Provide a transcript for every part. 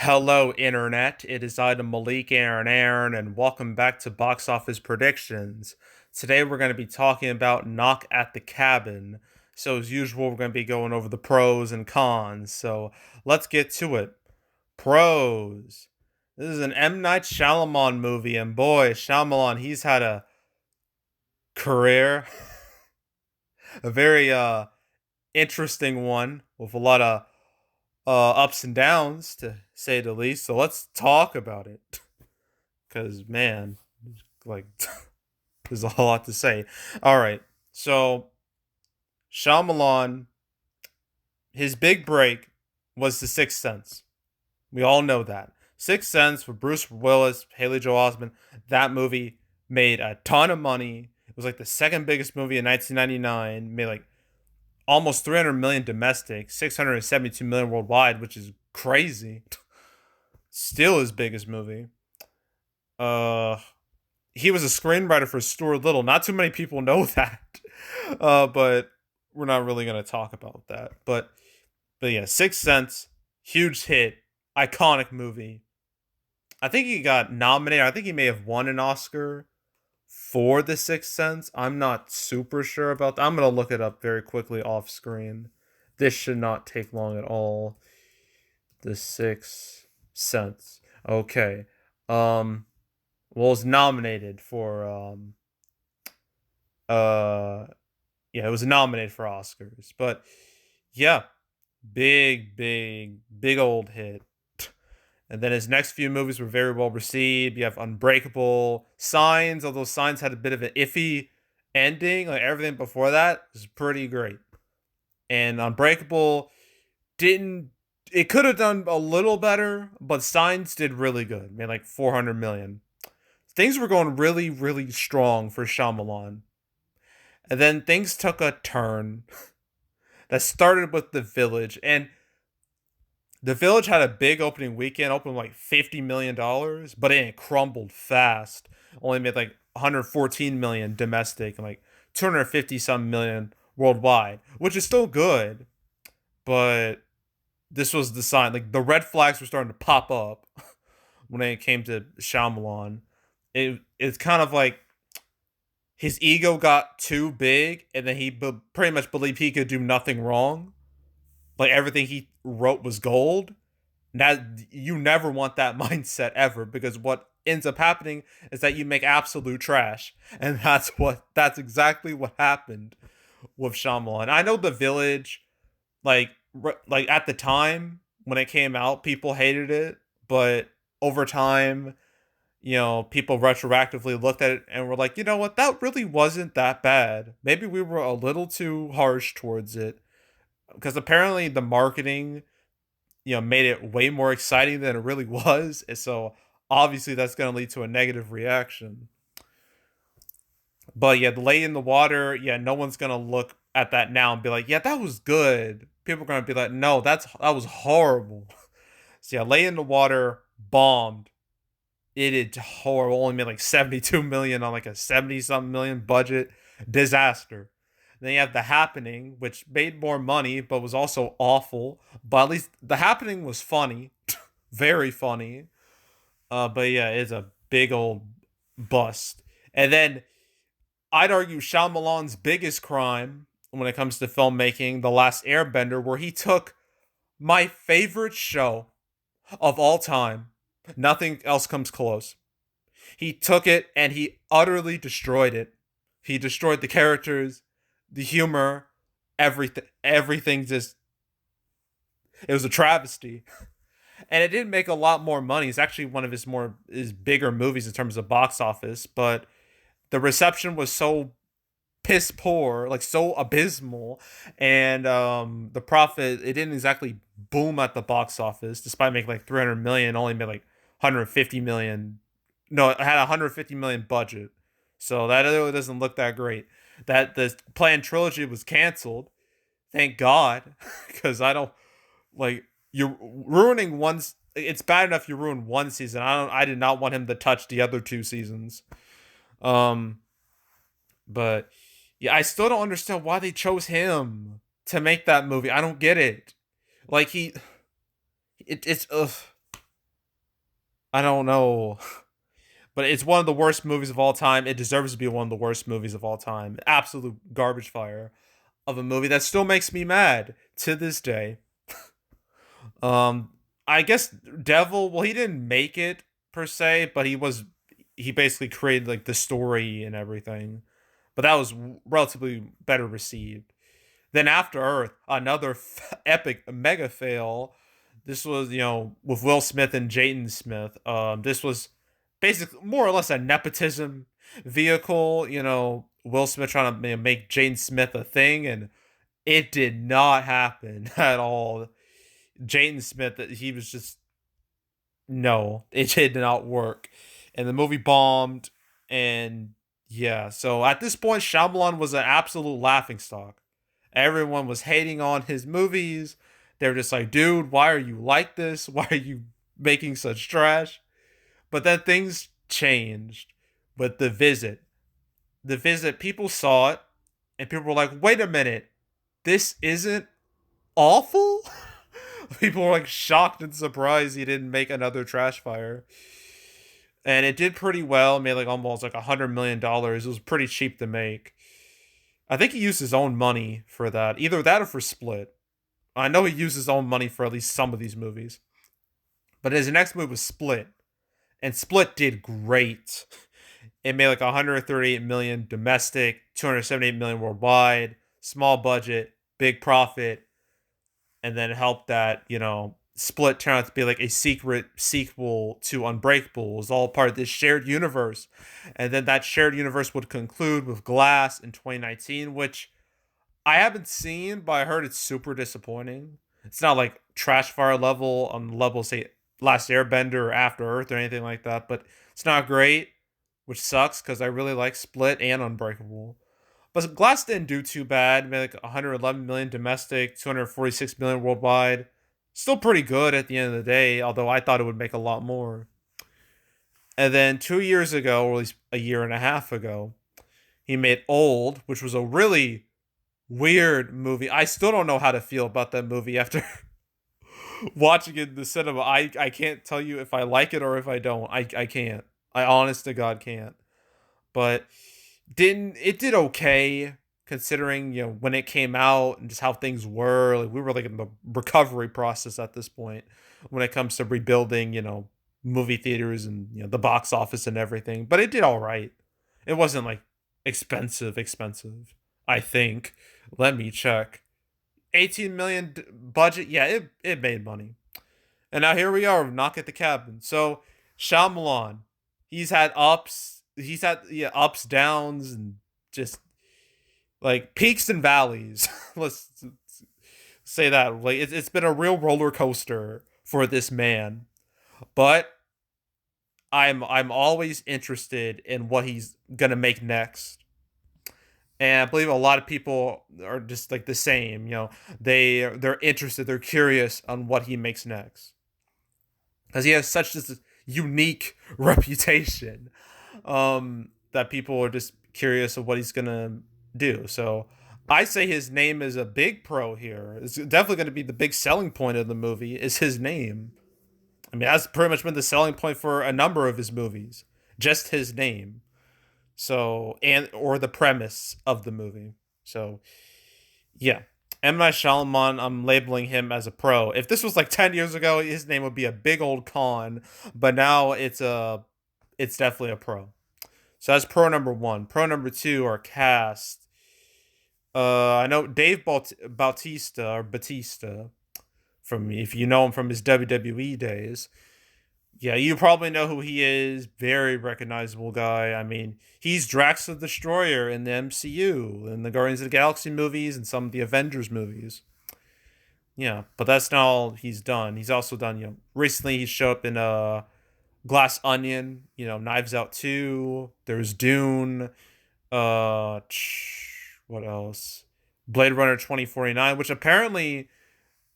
Hello, Internet. It is I, Malik Aaron, and welcome back to Box Office Predictions. Today we're going to be talking about Knock at the Cabin. So, as usual, we're going to be going over the pros and cons. So, let's get to it. Pros. This is an M. Night Shyamalan movie, and boy, Shyamalan, he's had a career, a very interesting one with a lot of ups and downs, to say the least. So let's talk about it. Because, man, like, there's a lot to say. All right. So, Shyamalan, his big break was The Sixth Sense. We all know that. Sixth Sense with Bruce Willis, Haley Joel Osment. That movie made a ton of money. It was like the second biggest movie in 1999. Made like almost 300 million domestic, 672 million worldwide, which is crazy. Still his biggest movie. Uh, he was a screenwriter for Stuart Little. Not too many people know that, but we're not really gonna talk about that. But yeah, Sixth Sense, huge hit, iconic movie. I think he got nominated. I think he may have won an Oscar for The Sixth Sense. I'm not super sure about that. I'm gonna look it up very quickly off screen. This should not take long at all. The Sixth Sense. Okay. Well, was nominated for uh yeah, it was nominated for Oscars. But yeah, big old hit. And then his next few movies were very well received. You have Unbreakable, Signs, although Signs had a bit of an iffy ending. Like everything before that was pretty great. And Unbreakable didn't it could have done a little better, but Signs did really good. Made like 400 million. Things were going really strong for Shyamalan. And then things took a turn that started with The Village. And The Village had a big opening weekend, opened like $50 million, but it crumbled fast. Only made like 114 million domestic and like 250 some million worldwide, which is still good. But this was the sign. Like the red flags were starting to pop up when it came to Shyamalan. It's kind of like his ego got too big, and then he pretty much believed he could do nothing wrong. Like everything he wrote was gold. That you never want that mindset ever, because what ends up happening is that you make absolute trash, and that's exactly what happened with Shyamalan. I know The Village, like like at the time when it came out, people hated it, but over time, people retroactively looked at it and were like, you know what, that really wasn't that bad. Maybe we were a little too harsh towards it, because apparently the marketing, made it way more exciting than it really was. And so obviously that's going to lead to a negative reaction. But yeah, the Lady in the Water, yeah, no one's going to look at that now and be like, yeah, that was good. People are going to be like, no, that was horrible. So yeah, Lady in the Water bombed. It did horrible. Only made like 72 million on like a 70 something million budget. Disaster. Then you have The Happening, which made more money but was also awful. But at least The Happening was funny, very funny. But yeah, it's a big old bust. And then I'd argue Shyamalan's biggest crime when it comes to filmmaking, The Last Airbender, where he took my favorite show of all time. Nothing else comes close. He took it and he utterly destroyed it. He destroyed the characters, the humor, everything. Everything just, it was a travesty. And it did make a lot more money. It's actually one of his bigger movies in terms of box office, but the reception was so piss poor, like so abysmal, and the profit, it didn't exactly boom at the box office. Despite making like 300 million, only made like 150 million. No, it had a 150 million budget, so that really doesn't look that great. That the planned trilogy was canceled, thank God, because I don't like, you're ruining one. It's bad enough you ruined one season. I did not want him to touch the other two seasons. Um, but yeah, I still don't understand why they chose him to make that movie. I don't get it. Like it's ugh. I don't know. But it's one of the worst movies of all time. It deserves to be one of the worst movies of all time. Absolute garbage fire of a movie that still makes me mad to this day. Um, I guess Devil. Well, he didn't make it per se, but he basically created like the story and everything. But that was relatively better received. Then After Earth, another epic mega fail. This was with Will Smith and Jaden Smith. This was basically more or less a nepotism vehicle. Will Smith trying to make Jaden Smith a thing, and it did not happen at all. Jaden Smith, he was just no, it did not work, and the movie bombed. And yeah, so at this point, Shyamalan was an absolute laughingstock. Everyone was hating on his movies. They were just like, dude, why are you like this? Why are you making such trash? But then things changed with The Visit. The Visit, people saw it, and people were like, wait a minute, this isn't awful? People were like shocked and surprised he didn't make another Trash Fire. And it did pretty well, made like almost like $100 million. It was pretty cheap to make. I think he used his own money for that. Either that or for Split. I know he used his own money for at least some of these movies. But his next movie was Split. And Split did great. It made like 138 million domestic, 278 million worldwide, small budget, big profit, and then helped that, Split turn out to be like a secret sequel to Unbreakable. It was all part of this shared universe. And then that shared universe would conclude with Glass in 2019, which I haven't seen, but I heard it's super disappointing. It's not like Trash Fire level on the level, say, Last Airbender or After Earth or anything like that, but it's not great, which sucks because I really like Split and Unbreakable. But Glass didn't do too bad. Made like 111 million domestic, 246 million worldwide. Still pretty good at the end of the day, although I thought it would make a lot more. And then 2 years ago, or at least a year and a half ago, he made Old, which was a really weird movie. I still don't know how to feel about that movie after watching it in the cinema. I can't tell you if I like it or if I don't. I can't. I honest to God can't. But did okay considering when it came out and just how things were. Like we were like in the recovery process at this point when it comes to rebuilding movie theaters and the box office and everything. But it did all right. It wasn't like expensive. I think. Let me check. 18 million budget. Yeah, it made money. And now here we are, Knock at the Cabin. So Shyamalan, he's had ups, ups, downs, and just like peaks and valleys. Let's say that. Like it's been a real roller coaster for this man. But I'm always interested in what he's gonna make next. And I believe a lot of people are just like the same. They're interested, they're curious on what he makes next because he has such this unique reputation that people are just curious of what he's gonna do. So I say his name is a big pro here. It's definitely going to be the big selling point of the movie is his name. I mean, that's pretty much been the selling point for a number of his movies, just his name. So and or the premise of the movie. So yeah, M. Night Shyamalan, I'm labeling him as a pro. If this was like 10 years ago, his name would be a big old con. But now it's definitely a pro. So that's pro number one. Pro number two are cast. I know Dave Bautista or Batista from if you know him from his WWE days. Yeah, you probably know who he is. Very recognizable guy. I mean, he's Drax the Destroyer in the MCU, in the Guardians of the Galaxy movies, and some of the Avengers movies. Yeah, but that's not all he's done. He's also done, recently he showed up in Glass Onion, Knives Out 2, there's Dune, uh what else? Blade Runner 2049, which apparently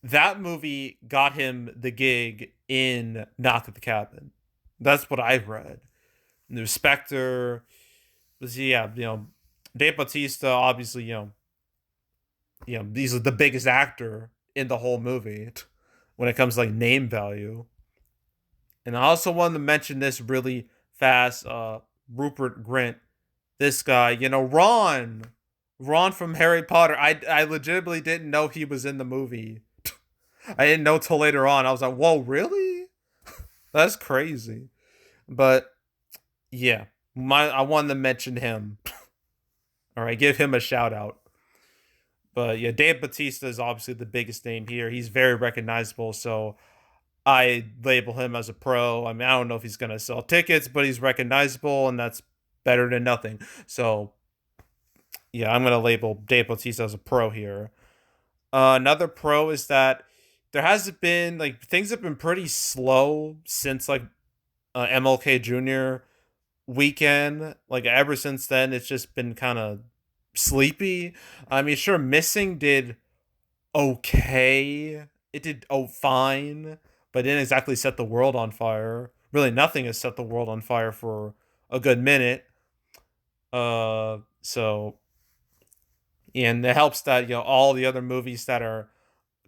that movie got him the gig in Knock at the Cabin. That's what I've read. And there's Spectre. Yeah, Dave Bautista, obviously, he's the biggest actor in the whole movie when it comes to like name value. And I also wanted to mention this really fast. Rupert Grint, this guy, Ron from Harry Potter. I legitimately didn't know he was in the movie. I didn't know till later on. I was like, whoa, really? That's crazy. But yeah, I wanted to mention him. All right, give him a shout out. But yeah, Dave Bautista is obviously the biggest name here. He's very recognizable, so I label him as a pro. I mean, I don't know if he's gonna sell tickets, but he's recognizable, and that's better than nothing. So yeah, I'm gonna label Dave Bautista as a pro here. Another pro is that there hasn't been like things have been pretty slow since like MLK Jr. weekend. Like ever since then, it's just been kind of sleepy. I mean, sure, Missing did okay. It did fine, but didn't exactly set the world on fire. Really, nothing has set the world on fire for a good minute. So and it helps that all the other movies that are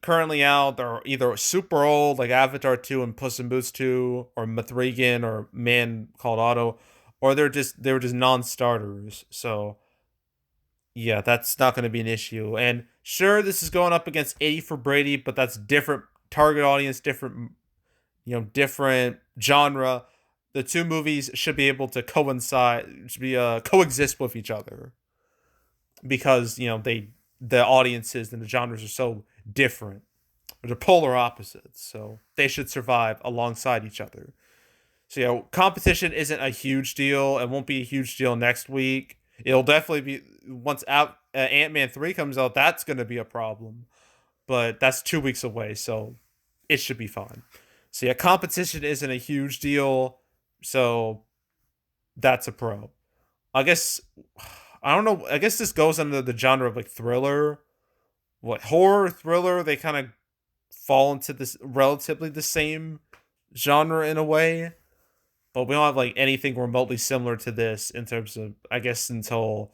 currently out are either super old, like Avatar 2 and Puss in Boots 2, or Mithrigan or Man Called Otto, or they were just non-starters. So yeah, that's not going to be an issue. And sure, this is going up against 80 for Brady, but that's different target audience, different genre. The two movies should be able to coexist with each other because the audiences and the genres are so different. They're polar opposites, so they should survive alongside each other. So competition isn't a huge deal. It won't be a huge deal next week. It'll definitely be once Ant-Man 3 comes out. That's going to be a problem, but that's 2 weeks away, so it should be fine. So yeah, competition isn't a huge deal, so that's a pro. I guess I don't know. I guess this goes under the genre of like thriller, what horror thriller. They kind of fall into this relatively the same genre in a way, but we don't have like anything remotely similar to this in terms of, I guess, until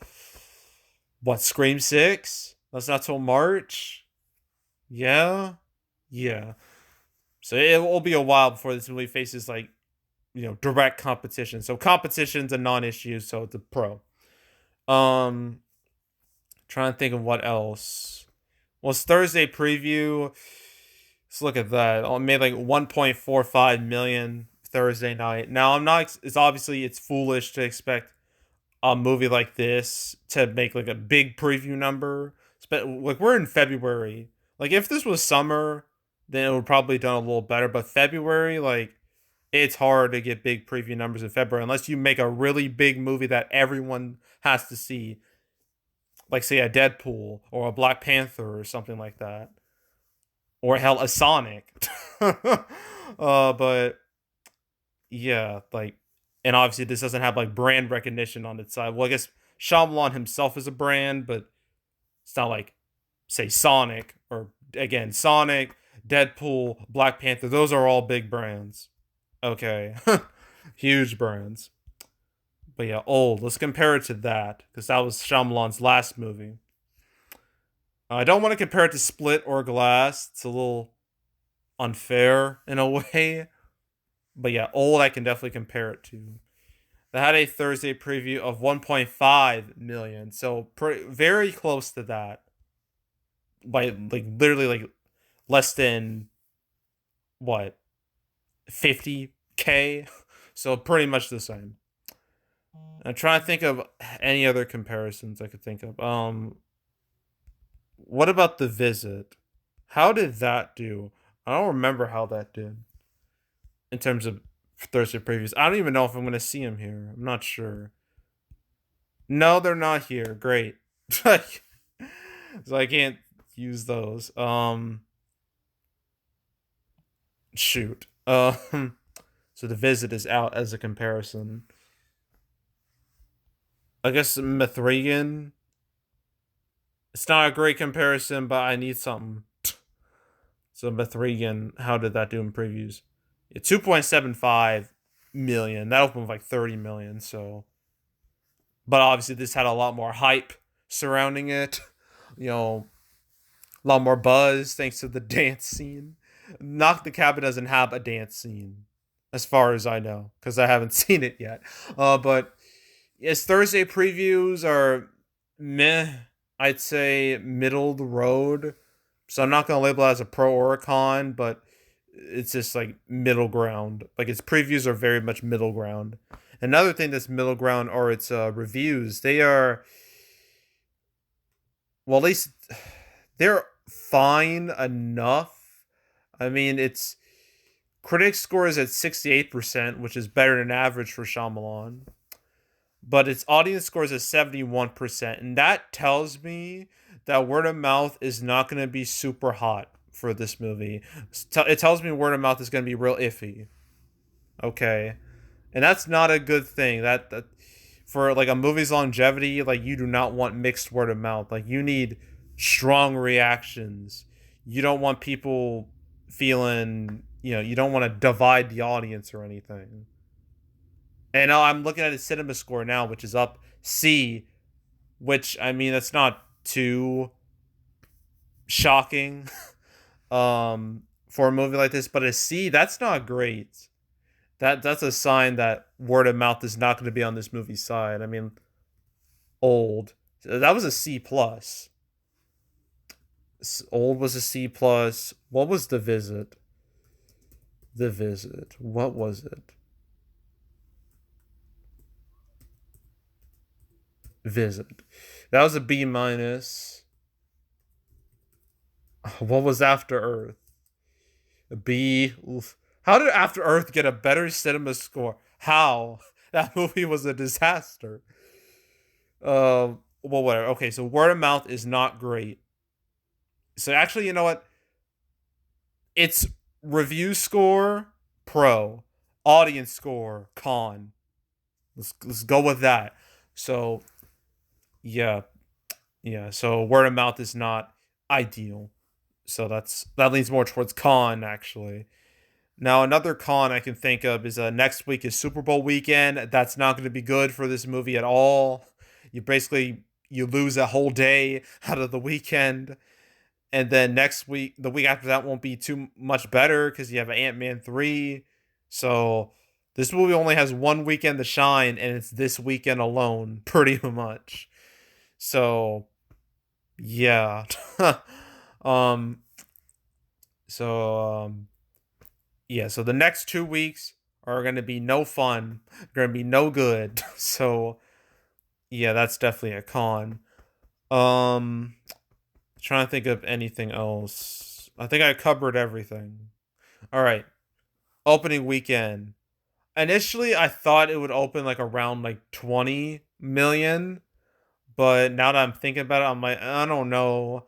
what, Scream 6? That's not till March. Yeah. Yeah. So it will be a while before this movie faces like, direct competition. So competition's a non-issue, so it's a pro. Um Trying to think of what else. Well, it's Thursday preview. Let's look at that. I made like 1.45 million Thursday night. Now I'm not. It's foolish to expect a movie like this to make like a big preview number. Like we're in February. Like if this was summer, then it would probably done a little better. But February, like it's hard to get big preview numbers in February unless you make a really big movie that everyone has to see, like say a Deadpool or a Black Panther or something like that, or hell, a Sonic. But yeah, like, and obviously this doesn't have like brand recognition on its side. Well, I guess Shyamalan himself is a brand, but it's not like say Sonic or again Sonic, Deadpool, Black Panther. Those are all big brands. Okay, huge brands. But yeah, old. Let's compare it to that because that was Shyamalan's last movie. I don't want to compare it to Split or Glass. It's a little unfair in a way. But yeah, old I can definitely compare it to. They had a Thursday preview of 1.5 million, so very close to that. By like literally like less than what 50K, so pretty much the same. I'm trying to think of any other comparisons I could think of. What about The Visit? How did that do? I don't remember how that did in terms of Thursday previews. I don't even know if I'm going to see them here. I'm not sure. No, they're not here. Great. So I can't use those. Shoot. So The Visit is out as a comparison. I guess Mithrigan. It's not a great comparison, but I need something. So Mithrigan, how did that do in previews? Yeah, 2.75 million. That opened with like 30 million, so but obviously this had a lot more hype surrounding it. A lot more buzz thanks to the dance scene. Knock the Cabin doesn't have a dance scene. as far as I know, because I haven't seen it yet. But yes, Thursday previews are meh. I'd say middle of the road. So I'm not gonna label it as a pro or a con, but it's just like middle ground. Like its previews are very much middle ground. Another thing that's middle ground are its reviews. They are, well, at least they're fine enough. I mean, its critics score is at 68%, which is better than average for Shyamalan. But its audience score is at 71%. And that tells me that word of mouth is not going to be super hot for this movie. It tells me word of mouth is going to be real iffy. Okay. And that's not a good thing. That for like a movie's longevity, like you do not want mixed word of mouth. Like you need strong reactions. You don't want people feeling, you don't want to divide the audience or anything. And I'm looking at his cinema score now, which is up C, which I mean that's not too shocking for a movie like this, but a C, that's not great. That's a sign that word of mouth is not going to be on this movie's side. I mean, old. That was a C plus. Old was a C plus. What was the visit? The visit. What was it? Visit. That was a B minus. What was After Earth? A B. Oof. How did After Earth get a better cinema score? How? That movie was a disaster. Well, whatever. Okay, so word of mouth is not great. So actually, you know what? It's review score pro, audience score con. Let's go with that. So yeah, yeah. So word of mouth is not ideal. So that leans more towards con actually. Now another con I can think of is next week is Super Bowl weekend. That's not going to be good for this movie at all. You lose a whole day out of the weekend. And then next week, the week after that won't be too much better because you have Ant-Man 3. So this movie only has one weekend to shine, and it's this weekend alone, pretty much. So yeah. um so yeah, so the next 2 weeks are gonna be no fun. Gonna be no good. So yeah, that's definitely a con. Um Trying to think of anything else. I think I covered everything. All right. Opening weekend. Initially, I thought it would open like around like 20 million, but now that I'm thinking about it, I'm like, I don't know.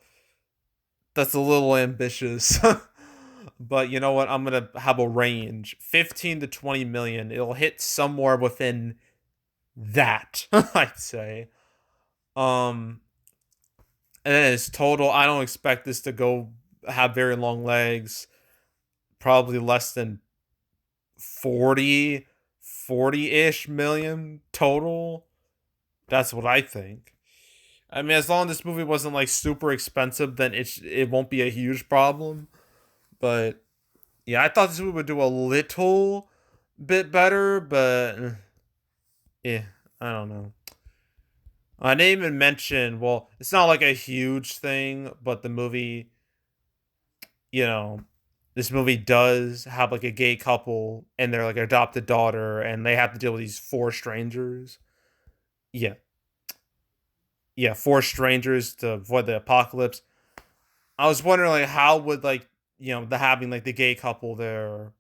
That's a little ambitious. But you know what? I'm going to have a range 15 to 20 million. It'll hit somewhere within that, I'd say. Um, and then it's total. I don't expect this to go have very long legs. Probably less than 40-ish million total. That's what I think. I mean, as long as this movie wasn't like super expensive, then it won't be a huge problem. But yeah, I thought this movie would do a little bit better, but yeah, I don't know. I didn't even mention. Well, it's not like a huge thing, but the movie, you know, this movie does have like a gay couple and their like adopted daughter, and they have to deal with these four strangers. Yeah, yeah, four strangers to avoid the apocalypse. I was wondering like how would like the having like the gay couple there,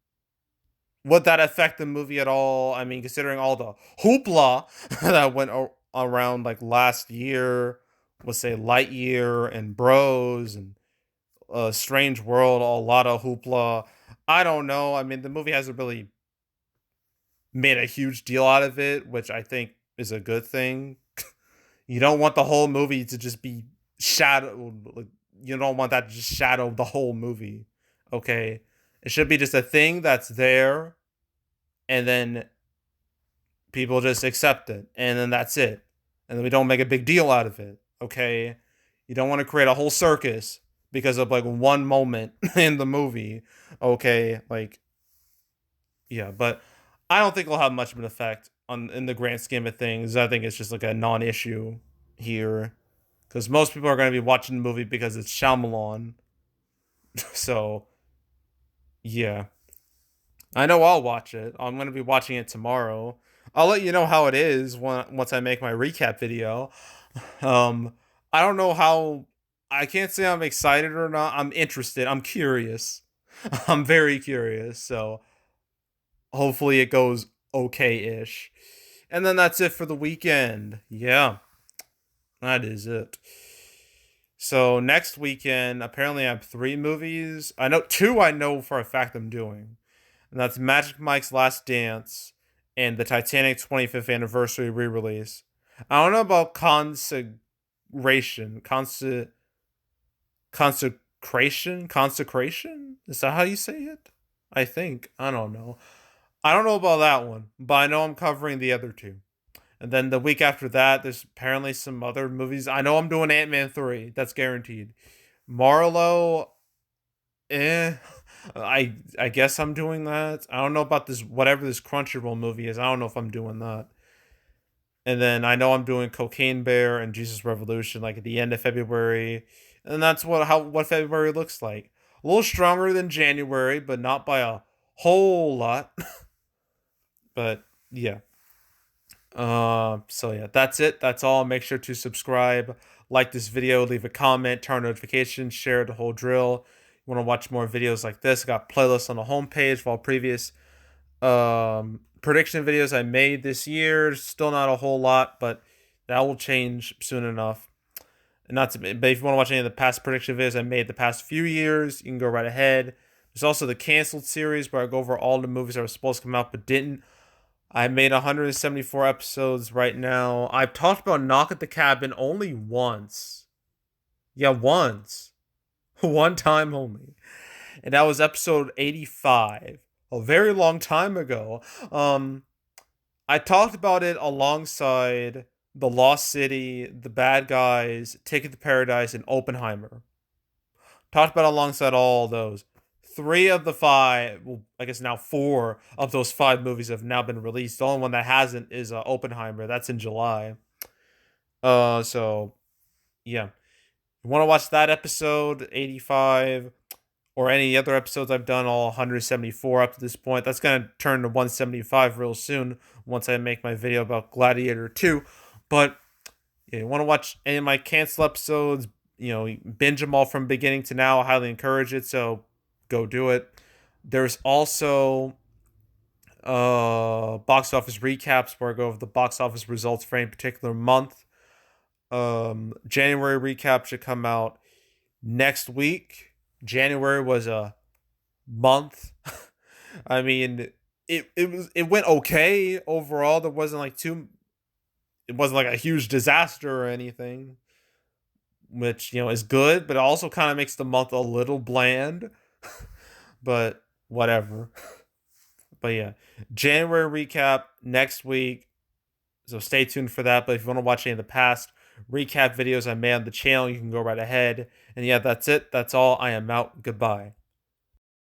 would that affect the movie at all? I mean, considering all the hoopla that went around like last year, let's say Lightyear and Bros and Strange World, a lot of hoopla. I don't know. I mean, the movie hasn't really made a huge deal out of it, which I think is a good thing. You don't want the whole movie to just be shadow. Like, you don't want that to just shadow the whole movie. Okay, it should be just a thing that's there, and then people just accept it, and then that's it, and then we don't make a big deal out of it. Okay, you don't want to create a whole circus because of like one moment in the movie. Okay, like Yeah, but I don't think it'll have much of an effect on in the grand scheme of things. I think it's just like a non-issue here because most people are going to be watching the movie because it's Shyamalan. So yeah, I know I'll watch it. I'm going to be watching it tomorrow. I'll let you know how it is once I make my recap video. Um, I don't know how. I can't say I'm excited or not. I'm interested. I'm curious. I'm very curious. So hopefully it goes okay-ish. And then that's it for the weekend. Yeah, that is it. So next weekend, apparently I have 3 movies. I know 2 I know for a fact I'm doing. And that's Magic Mike's Last Dance and the Titanic 25th anniversary re-release. I don't know about consecration? Is that how you say it? I think. I don't know. I don't know about that one, but I know I'm covering the other 2. And then the week after that, there's apparently some other movies. I know I'm doing Ant-Man 3. That's guaranteed. Marlowe, eh. I guess I'm doing that. I don't know about this whatever this Crunchyroll movie is. I don't know if I'm doing that. And then I know I'm doing Cocaine Bear and Jesus Revolution like at the end of February. And that's what February looks like. A little stronger than January, but not by a whole lot. But yeah. So yeah, that's it. That's all. Make sure to subscribe, like this video, leave a comment, turn on notifications, share the whole drill. You want to watch more videos like this? I got playlists on the homepage for all previous prediction videos I made this year. Still not a whole lot, but that will change soon enough. And not to, but if you want to watch any of the past prediction videos I made the past few years, you can go right ahead. There's also the canceled series where I go over all the movies that were supposed to come out but didn't. I made 174 episodes right now. I've talked about Knock at the Cabin only once. Yeah, once. One time only. And that was episode 85. A very long time ago. I talked about it alongside The Lost City, The Bad Guys, Ticket to Paradise, and Oppenheimer. Talked about it alongside all those. 3 of the 5, well, I guess now 4 of those 5 movies have now been released. The only one that hasn't is Oppenheimer. That's in July. So yeah, you want to watch that episode 85 or any other episodes I've done, all 174 up to this point. That's gonna turn to 175 real soon once I make my video about Gladiator 2. But yeah, you want to watch any of my cancel episodes, binge them all from beginning to now. I highly encourage it. So go do it. There's also box office recaps where I go over the box office results for any particular month. January recap should come out next week. January was a month. I mean, it went okay overall. There wasn't like it wasn't like a huge disaster or anything, which is good, but it also kind of makes the month a little bland. But whatever. But yeah, January recap next week. So stay tuned for that. But if you want to watch any of the past recap videos I made on the channel, you can go right ahead. And yeah, that's it. That's all. I am out. Goodbye.